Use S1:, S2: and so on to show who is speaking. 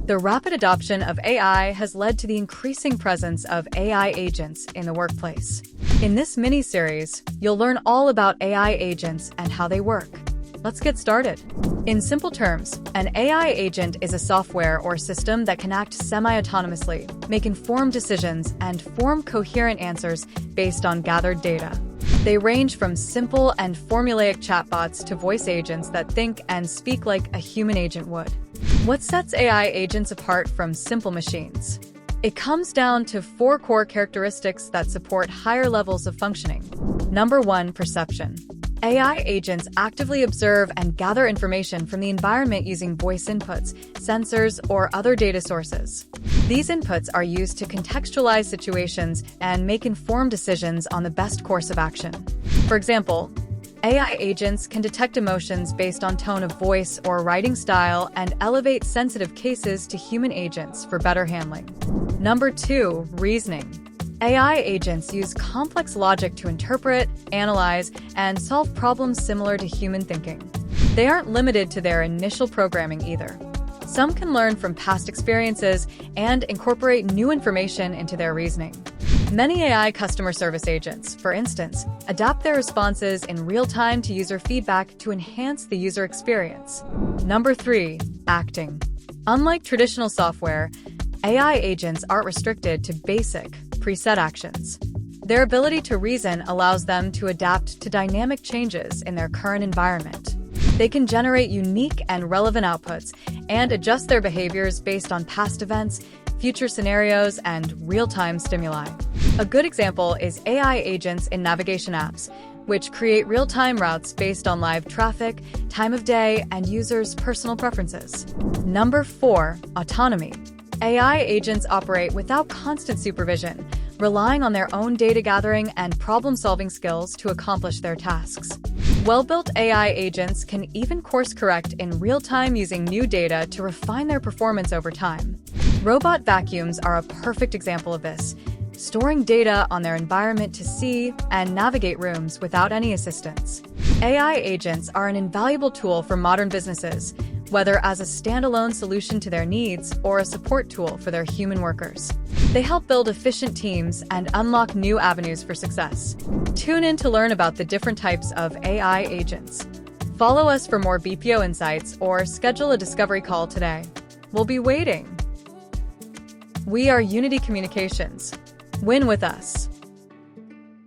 S1: The rapid adoption of AI has led to the increasing presence of AI agents in the workplace. In this mini-series, you'll learn all about AI agents and how they work. Let's get started. In simple terms, an AI agent is a software or system that can act semi-autonomously, make informed decisions, and form coherent answers based on gathered data. They range from simple and formulaic chatbots to voice agents that think and speak like a human agent would. What sets AI agents apart from simple machines? It comes down to 4 core characteristics that support higher levels of functioning. Number 1, perception. AI agents actively observe and gather information from the environment using voice inputs, sensors, or other data sources. These inputs are used to contextualize situations and make informed decisions on the best course of action. For example, AI agents can detect emotions based on tone of voice or writing style and elevate sensitive cases to human agents for better handling. Number 2, reasoning. AI agents use complex logic to interpret, analyze, and solve problems similar to human thinking. They aren't limited to their initial programming either. Some can learn from past experiences and incorporate new information into their reasoning. Many AI customer service agents, for instance, adapt their responses in real time to user feedback to enhance the user experience. Number 3, acting. Unlike traditional software, AI agents aren't restricted to basic, preset actions. Their ability to reason allows them to adapt to dynamic changes in their current environment. They can generate unique and relevant outputs and adjust their behaviors based on past events, future scenarios, and real-time stimuli. A good example is AI agents in navigation apps, which create real-time routes based on live traffic, time of day, and users' personal preferences. Number 4, autonomy. AI agents operate without constant supervision, relying on their own data gathering and problem-solving skills to accomplish their tasks. Well-built AI agents can even course-correct in real time using new data to refine their performance over time. Robot vacuums are a perfect example of this, storing data on their environment to see and navigate rooms without any assistance. AI agents are an invaluable tool for modern businesses, whether as a standalone solution to their needs or a support tool for their human workers. They help build efficient teams and unlock new avenues for success. Tune in to learn about the different types of AI agents. Follow us for more BPO insights or schedule a discovery call today. We'll be waiting. We are Unity Communications. Win with us.